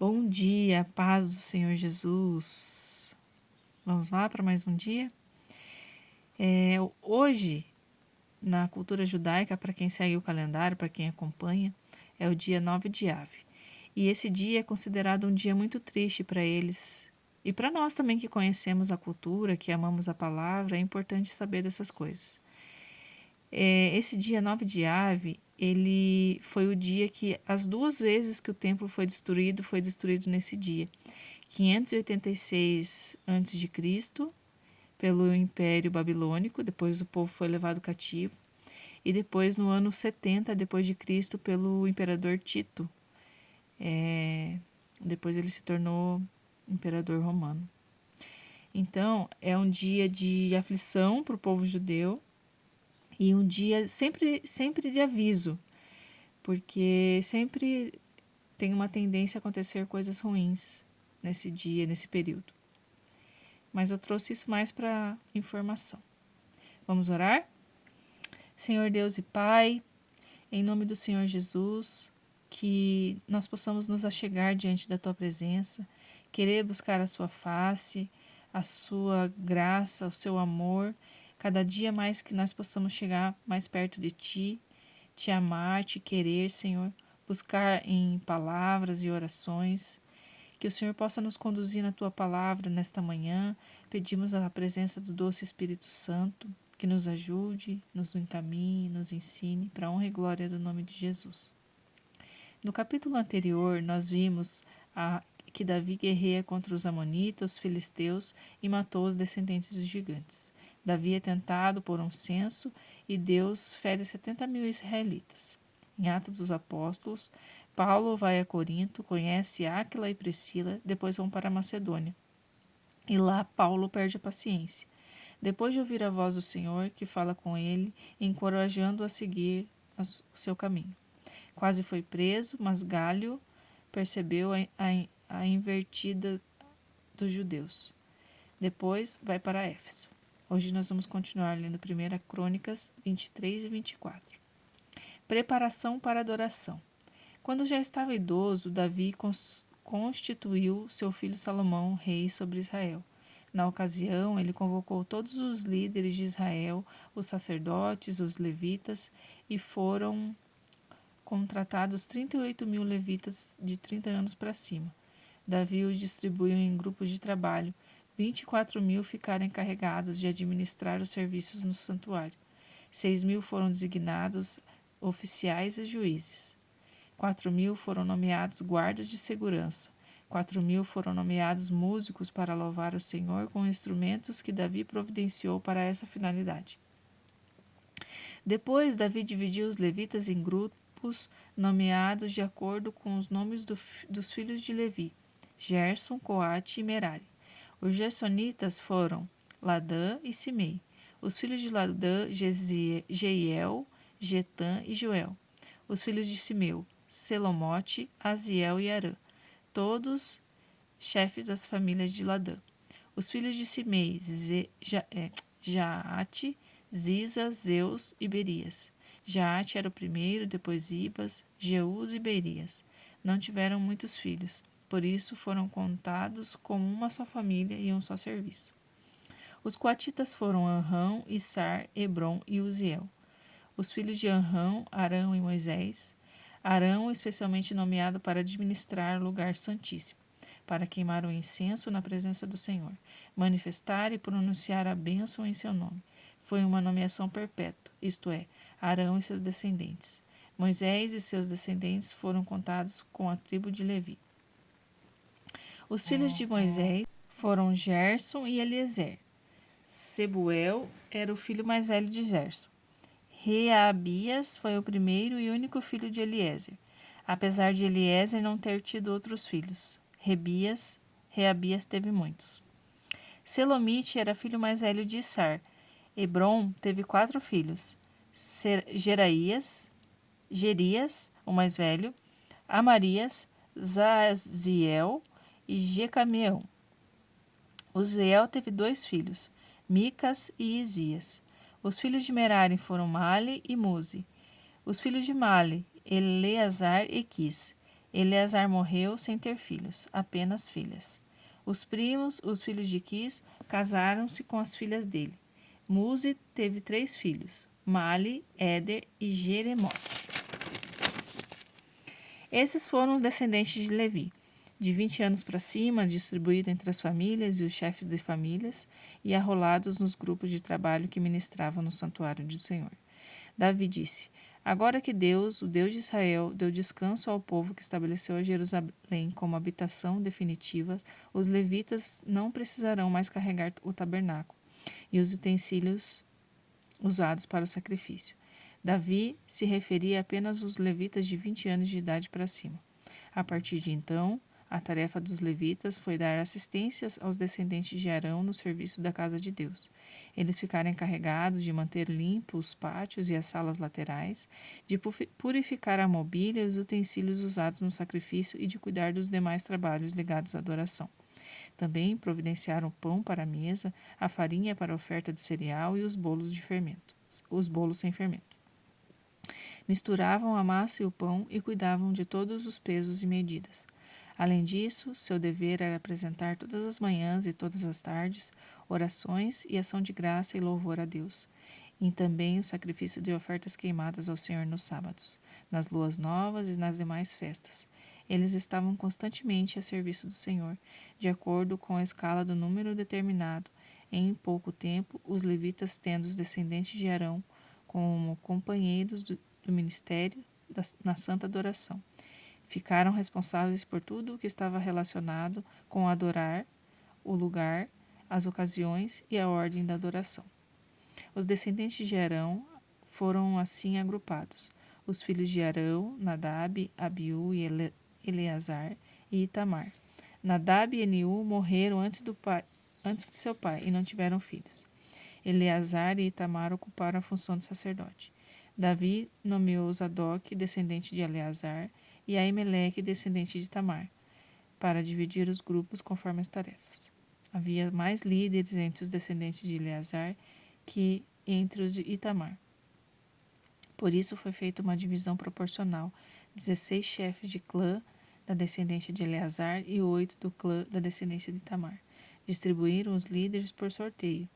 Bom dia, paz do Senhor Jesus. Vamos lá para mais um dia? Hoje, na cultura judaica, para quem segue o calendário, para quem acompanha, é o dia 9 de Ave. E esse dia é considerado um dia muito triste para eles. E para nós também que conhecemos a cultura, que amamos a palavra, é importante saber dessas coisas. Esse dia 9 de Ave, ele foi o dia que as duas vezes que o templo foi destruído nesse dia. 586 a.C., pelo Império Babilônico, depois o povo foi levado cativo, e depois no ano 70 depois de Cristo pelo imperador Tito. Depois ele se tornou imperador romano. Então, é um dia de aflição para o povo judeu e um dia sempre de aviso, porque sempre tem uma tendência a acontecer coisas ruins nesse dia, nesse período. Mas eu trouxe isso mais para informação. Vamos orar? Senhor Deus e Pai, em nome do Senhor Jesus, que nós possamos nos achegar diante da Tua presença, querer buscar a Sua face, a Sua graça, o Seu amor, cada dia mais que nós possamos chegar mais perto de Ti, Te amar, Te querer, Senhor, buscar em palavras e orações, que o Senhor possa nos conduzir na Tua palavra nesta manhã. Pedimos a presença do doce Espírito Santo, que nos ajude, nos encaminhe, nos ensine, para a honra e glória do nome de Jesus. No capítulo anterior, nós vimos que Davi guerreia contra os amonitas, os filisteus e matou os descendentes dos gigantes. Davi é tentado por um censo e Deus fere 70.000 israelitas. Em Atos dos Apóstolos, Paulo vai a Corinto, conhece Áquila e Priscila, depois vão para a Macedônia. E lá Paulo perde a paciência. Depois de ouvir a voz do Senhor, que fala com ele, encorajando-o a seguir o seu caminho. Quase foi preso, mas Galho percebeu a invertida dos judeus. Depois vai para Éfeso. Hoje nós vamos continuar lendo 1 Crônicas 23 e 24. Preparação para adoração. Quando já estava idoso, Davi constituiu seu filho Salomão rei sobre Israel. Na ocasião, ele convocou todos os líderes de Israel, os sacerdotes, os levitas, e foram contratados 38.000 levitas de 30 anos para cima. Davi os distribuiu em grupos de trabalho. 24.000 ficaram encarregados de administrar os serviços no santuário. 6.000 foram designados oficiais e juízes. 4.000 foram nomeados guardas de segurança. 4.000 foram nomeados músicos para louvar o Senhor com instrumentos que Davi providenciou para essa finalidade. Depois, Davi dividiu os levitas em grupos nomeados de acordo com os nomes dos filhos de Levi: Gerson, Coate e Merari. Os gersonitas foram Ladã e Simei. Os filhos de Ladã, Jeiel, Getã e Joel. Os filhos de Simeu, Selomote, Aziel e Arã, todos chefes das famílias de Ladã. Os filhos de Simei, Jaate, Ziza, Zeus e Berias. Jaate era o primeiro, depois Ibas, Jeús e Berias. Não tiveram muitos filhos, por isso foram contados como uma só família e um só serviço. Os coatitas foram Anrão, Issar, Hebron e Uziel. Os filhos de Anrão, Arão e Moisés. Arão, especialmente nomeado para administrar o lugar santíssimo, para queimar o incenso na presença do Senhor, manifestar e pronunciar a bênção em seu nome. Foi uma nomeação perpétua, isto é, Arão e seus descendentes. Moisés e seus descendentes foram contados com a tribo de Levi. Os filhos de Moisés foram Gerson e Eliezer. Sebuel era o filho mais velho de Gerson. Reabias foi o primeiro e único filho de Eliezer, apesar de Eliezer não ter tido outros filhos. Reabias teve muitos. Selomite era filho mais velho de Issar. Hebron teve 4 filhos: Gerias, o mais velho, Amarias, Zaziel e Jecameão. Uziel teve 2 filhos, Micas e Isias. Os filhos de Merari foram Mali e Muzi. Os filhos de Mali, Eleazar e Quis. Eleazar morreu sem ter filhos, apenas filhas. Os primos, os filhos de Quis, casaram-se com as filhas dele. Muzi teve 3 filhos, Mali, Éder e Jeremote. Esses foram os descendentes de Levi, de 20 anos para cima, distribuídos entre as famílias e os chefes de famílias, e arrolados nos grupos de trabalho que ministravam no santuário do Senhor. Davi disse: Agora que Deus, o Deus de Israel, deu descanso ao povo que estabeleceu a Jerusalém como habitação definitiva, os levitas não precisarão mais carregar o tabernáculo e os utensílios usados para o sacrifício. Davi se referia apenas aos levitas de 20 anos de idade para cima. A partir de então, a tarefa dos levitas foi dar assistência aos descendentes de Arão no serviço da casa de Deus. Eles ficaram encarregados de manter limpos os pátios e as salas laterais, de purificar a mobília e os utensílios usados no sacrifício e de cuidar dos demais trabalhos ligados à adoração. Também providenciaram pão para a mesa, a farinha para a oferta de cereal e os bolos sem fermento. Misturavam a massa e o pão e cuidavam de todos os pesos e medidas. Além disso, seu dever era apresentar todas as manhãs e todas as tardes orações e ação de graça e louvor a Deus, e também o sacrifício de ofertas queimadas ao Senhor nos sábados, nas luas novas e nas demais festas. Eles estavam constantemente a serviço do Senhor, de acordo com a escala do número determinado. Em pouco tempo, os levitas, tendo os descendentes de Arão como companheiros do ministério na santa adoração, ficaram responsáveis por tudo o que estava relacionado com adorar, o lugar, as ocasiões e a ordem da adoração. Os descendentes de Arão foram assim agrupados: os filhos de Arão, Nadab, Abiú e Eleazar e Itamar. Nadab e Eniú morreram antes de seu pai e não tiveram filhos. Eleazar e Itamar ocuparam a função de sacerdote. Davi nomeou Zadok, descendente de Eleazar, e Aimeleque, descendente de Itamar, para dividir os grupos conforme as tarefas. Havia mais líderes entre os descendentes de Eleazar que entre os de Itamar. Por isso foi feita uma divisão proporcional: 16 chefes de clã da descendência de Eleazar e 8 do clã da descendência de Itamar. Distribuíram os líderes por sorteio,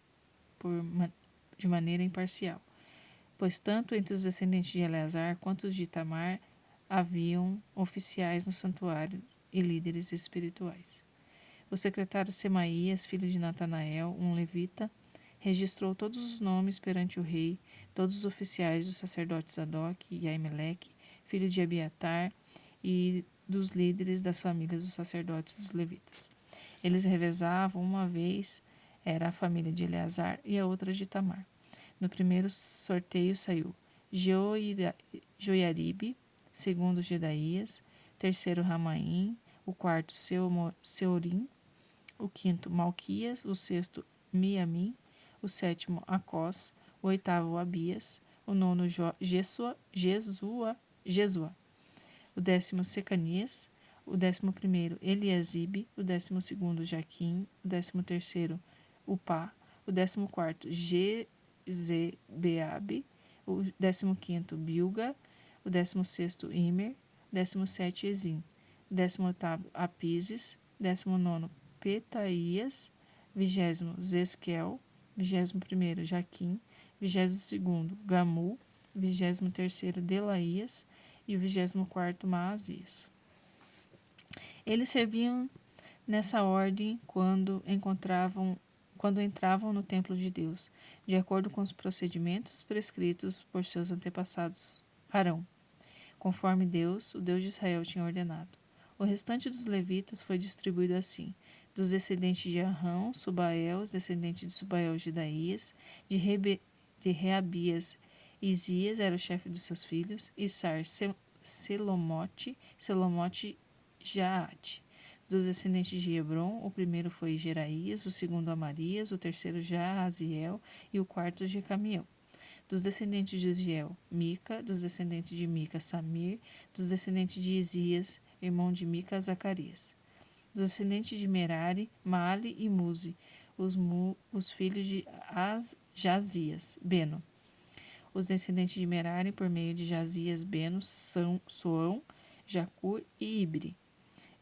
de maneira imparcial, pois tanto entre os descendentes de Eleazar quanto os de Itamar haviam oficiais no santuário e líderes espirituais. O secretário Semaías, filho de Natanael, um levita, registrou todos os nomes perante o rei, todos os oficiais dos sacerdotes Zadok e Aimeleque, filho de Abiatar, e dos líderes das famílias dos sacerdotes dos levitas. Eles revezavam, uma vez era a família de Eleazar e a outra de Itamar. No primeiro sorteio saiu Joiaribe, segundo Gedaías, terceiro Ramaim, o quarto Seorim, o quinto Malquias, o sexto Miamim, o sétimo Acós, o oitavo Abias, o nono Jesua, o 10º Secanias, o 11º Eliasibe, o 12º Jaquim, o 13º Upá, o 14º Jezebeabe, o 15º Bilga, o 16º Imer, 17º Ezim, 18º Apises, 19º Petaías, 20º Zesquel, 21º Jaquim, 22º Gamu, 23º Delaías e o 24º Maasias. Eles serviam nessa ordem quando entravam no templo de Deus, de acordo com os procedimentos prescritos por seus antepassados Arão, conforme Deus, o Deus de Israel, tinha ordenado. O restante dos levitas foi distribuído assim: dos descendentes de Arão, Subael, os descendentes de Subael, Gedaías, de Reabias, Isias era o chefe dos seus filhos, Issar, Selomote, Jaate. Dos descendentes de Hebron, o primeiro foi Jeraías, o segundo Amarias, o terceiro Jaaziel e o quarto Jecamiel. Dos descendentes de Uziel, Mica; dos descendentes de Mica, Samir; dos descendentes de Isias, irmão de Mica, Zacarias. Dos descendentes de Merari, Mali e Muzi, os filhos de Jazias, Beno. Os descendentes de Merari, por meio de Jazias, Beno, Soão, Jacur e Ibri.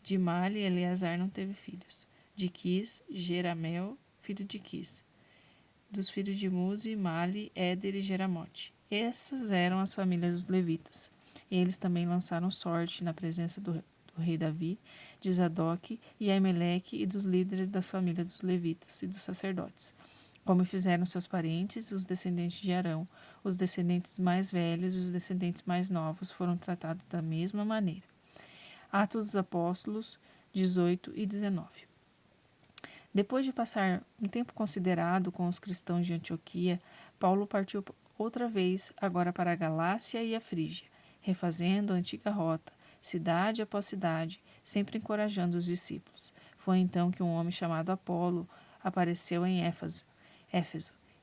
De Mali, Eleazar não teve filhos. De Quis, Jeramel, filho de Quis. Dos filhos de Muzi, Mali, Éder e Jeramote. Essas eram as famílias dos levitas. Eles também lançaram sorte na presença do rei Davi, de Zadok e Aimeleque e dos líderes das famílias dos levitas e dos sacerdotes, como fizeram seus parentes, os descendentes de Arão. Os descendentes mais velhos e os descendentes mais novos foram tratados da mesma maneira. Atos dos Apóstolos 18 e 19. Depois de passar um tempo considerado com os cristãos de Antioquia, Paulo partiu outra vez, agora para a Galácia e a Frígia, refazendo a antiga rota, cidade após cidade, sempre encorajando os discípulos. Foi então que um homem chamado Apolo apareceu em Éfeso.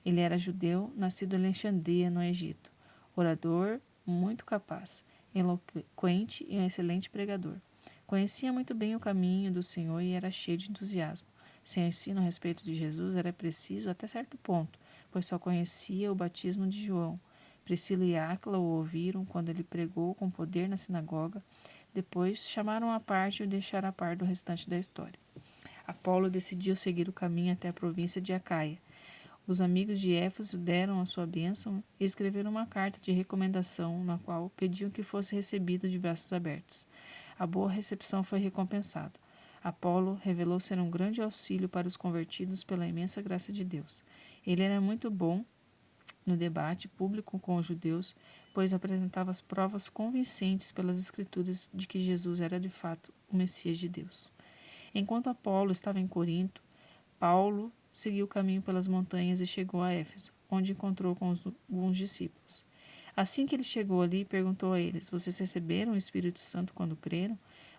Ele era judeu, nascido em Alexandria, no Egito. Orador, muito capaz, eloquente e um excelente pregador. Conhecia muito bem o caminho do Senhor e era cheio de entusiasmo. Seu ensino a respeito de Jesus era preciso até certo ponto, pois só conhecia o batismo de João. Priscila e Áquila o ouviram quando ele pregou com poder na sinagoga. Depois chamaram à parte e o deixaram a par do restante da história. Apolo decidiu seguir o caminho até a província de Acaia. Os amigos de Éfeso deram a sua bênção e escreveram uma carta de recomendação na qual pediam que fosse recebido de braços abertos. A boa recepção foi recompensada. Apolo revelou ser um grande auxílio para os convertidos pela imensa graça de Deus. Ele era muito bom no debate público com os judeus, pois apresentava as provas convincentes pelas Escrituras de que Jesus era de fato o Messias de Deus. Enquanto Apolo estava em Corinto, Paulo seguiu o caminho pelas montanhas e chegou a Éfeso, onde encontrou com alguns discípulos. Assim que ele chegou ali, perguntou a eles: Vocês receberam o Espírito Santo quando creram?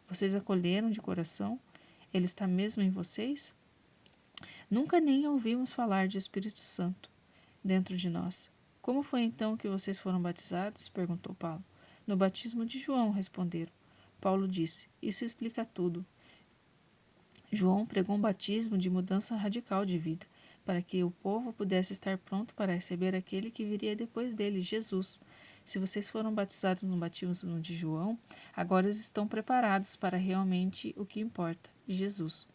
Vocês acolheram de coração? Ele está mesmo em vocês? Nunca nem ouvimos falar de Espírito Santo dentro de nós. Como foi então que vocês foram batizados? Perguntou Paulo. No batismo de João, responderam. Paulo disse: Isso explica tudo. João pregou um batismo de mudança radical de vida, para que o povo pudesse estar pronto para receber aquele que viria depois dele, Jesus. Se vocês foram batizados no batismo de João, agora estão preparados para realmente o que importa, Jesus.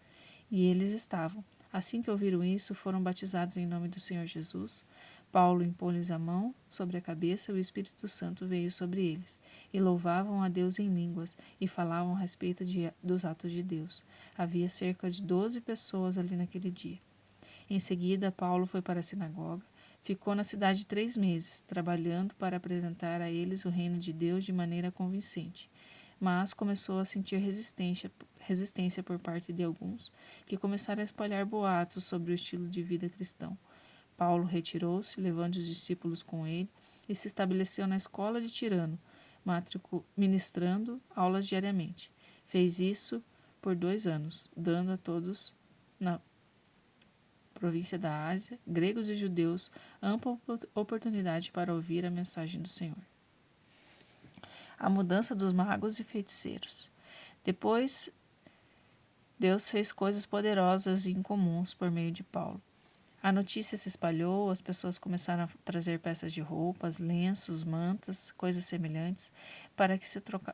E eles estavam. Assim que ouviram isso, foram batizados em nome do Senhor Jesus. Paulo impôs-lhes a mão sobre a cabeça e o Espírito Santo veio sobre eles. E louvavam a Deus em línguas e falavam a respeito dos atos de Deus. Havia cerca de 12 pessoas ali naquele dia. Em seguida, Paulo foi para a sinagoga. Ficou na cidade 3 meses, trabalhando para apresentar a eles o reino de Deus de maneira convincente. Mas começou a sentir resistência por parte de alguns, que começaram a espalhar boatos sobre o estilo de vida cristão. Paulo retirou-se, levando os discípulos com ele, e se estabeleceu na escola de Tirano, ministrando aulas diariamente. Fez isso por 2 anos, dando a todos na província da Ásia, gregos e judeus, ampla oportunidade para ouvir a mensagem do Senhor. A mudança dos magos e feiticeiros. Depois, Deus fez coisas poderosas e incomuns por meio de Paulo. A notícia se espalhou, as pessoas começaram a trazer peças de roupas, lenços, mantas, coisas semelhantes, para que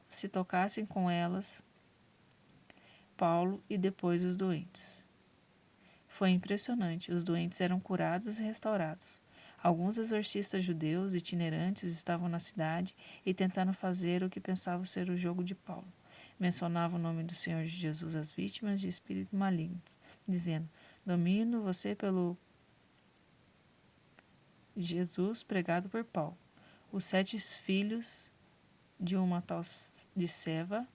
se tocassem com elas Paulo e depois os doentes. Foi impressionante, os doentes eram curados e restaurados. Alguns exorcistas judeus itinerantes estavam na cidade e tentaram fazer o que pensavam ser o jogo de Paulo. Mencionavam o nome do Senhor Jesus às vítimas de espíritos malignos, dizendo: Domino você pelo Jesus pregado por Paulo. Os 7 filhos de uma tal de Seva,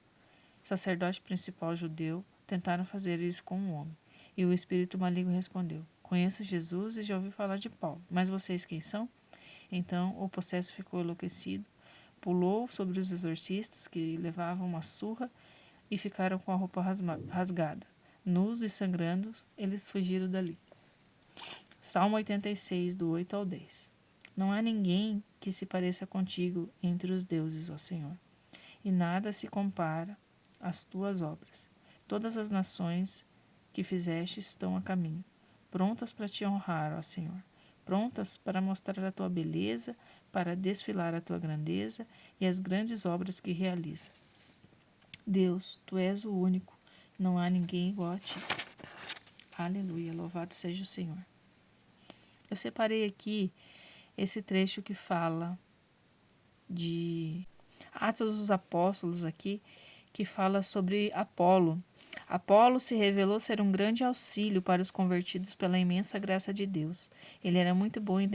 sacerdote principal judeu, tentaram fazer isso com um homem. E o espírito maligno respondeu: Conheço Jesus e já ouvi falar de Paulo, mas vocês quem são? Então o possesso ficou enlouquecido, pulou sobre os exorcistas, que levavam uma surra e ficaram com a roupa rasgada. Nus e sangrando, eles fugiram dali. Salmo 86, do 8 ao 10. Não há ninguém que se pareça contigo entre os deuses, ó Senhor, e nada se compara às tuas obras. Todas as nações que fizeste estão a caminho, prontas para te honrar, ó Senhor, prontas para mostrar a tua beleza, para desfilar a tua grandeza e as grandes obras que realiza. Deus, Tu és o único, não há ninguém igual a Ti. Aleluia, louvado seja o Senhor. Eu separei aqui esse trecho que fala de Atos dos Apóstolos aqui, que fala sobre Apolo. Apolo se revelou ser um grande auxílio para os convertidos pela imensa graça de Deus. Ele era muito bom em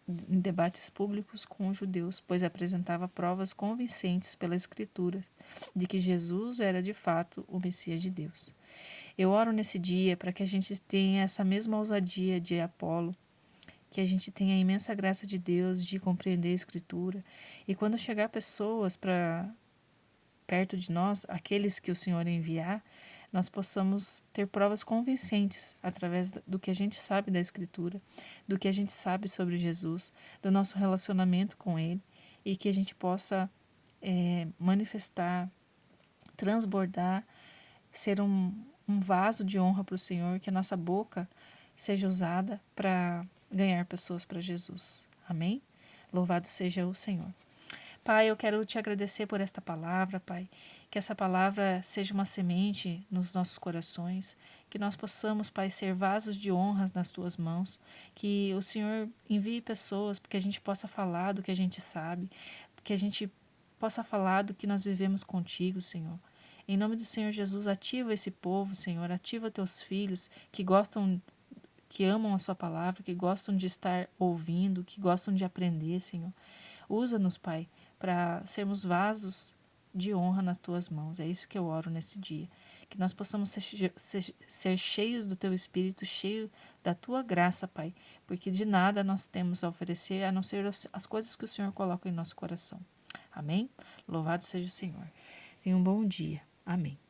debates públicos com os judeus, pois apresentava provas convincentes pela Escritura de que Jesus era de fato o Messias de Deus. Eu oro nesse dia para que a gente tenha essa mesma ousadia de Apolo, que a gente tenha a imensa graça de Deus de compreender a Escritura. E quando chegar pessoas para perto de nós, aqueles que o Senhor enviar, nós possamos ter provas convincentes através do que a gente sabe da Escritura, do que a gente sabe sobre Jesus, do nosso relacionamento com Ele, e que a gente possa manifestar, transbordar, ser um vaso de honra para o Senhor, que a nossa boca seja usada para ganhar pessoas para Jesus. Amém? Louvado seja o Senhor. Pai, eu quero te agradecer por esta palavra, Pai. Que essa palavra seja uma semente nos nossos corações. Que nós possamos, Pai, ser vasos de honras nas tuas mãos. Que o Senhor envie pessoas para que a gente possa falar do que a gente sabe. Que a gente possa falar do que nós vivemos contigo, Senhor. Em nome do Senhor Jesus, ativa esse povo, Senhor. Ativa teus filhos que gostam, que amam a sua palavra, que gostam de estar ouvindo, que gostam de aprender, Senhor. Usa-nos, Pai, para sermos vasos de honra nas tuas mãos. É isso que eu oro nesse dia. Que nós possamos ser cheios do teu Espírito, cheios da tua graça, Pai, porque de nada nós temos a oferecer a não ser as coisas que o Senhor coloca em nosso coração. Amém? Louvado seja o Senhor. Tenha um bom dia. Amém.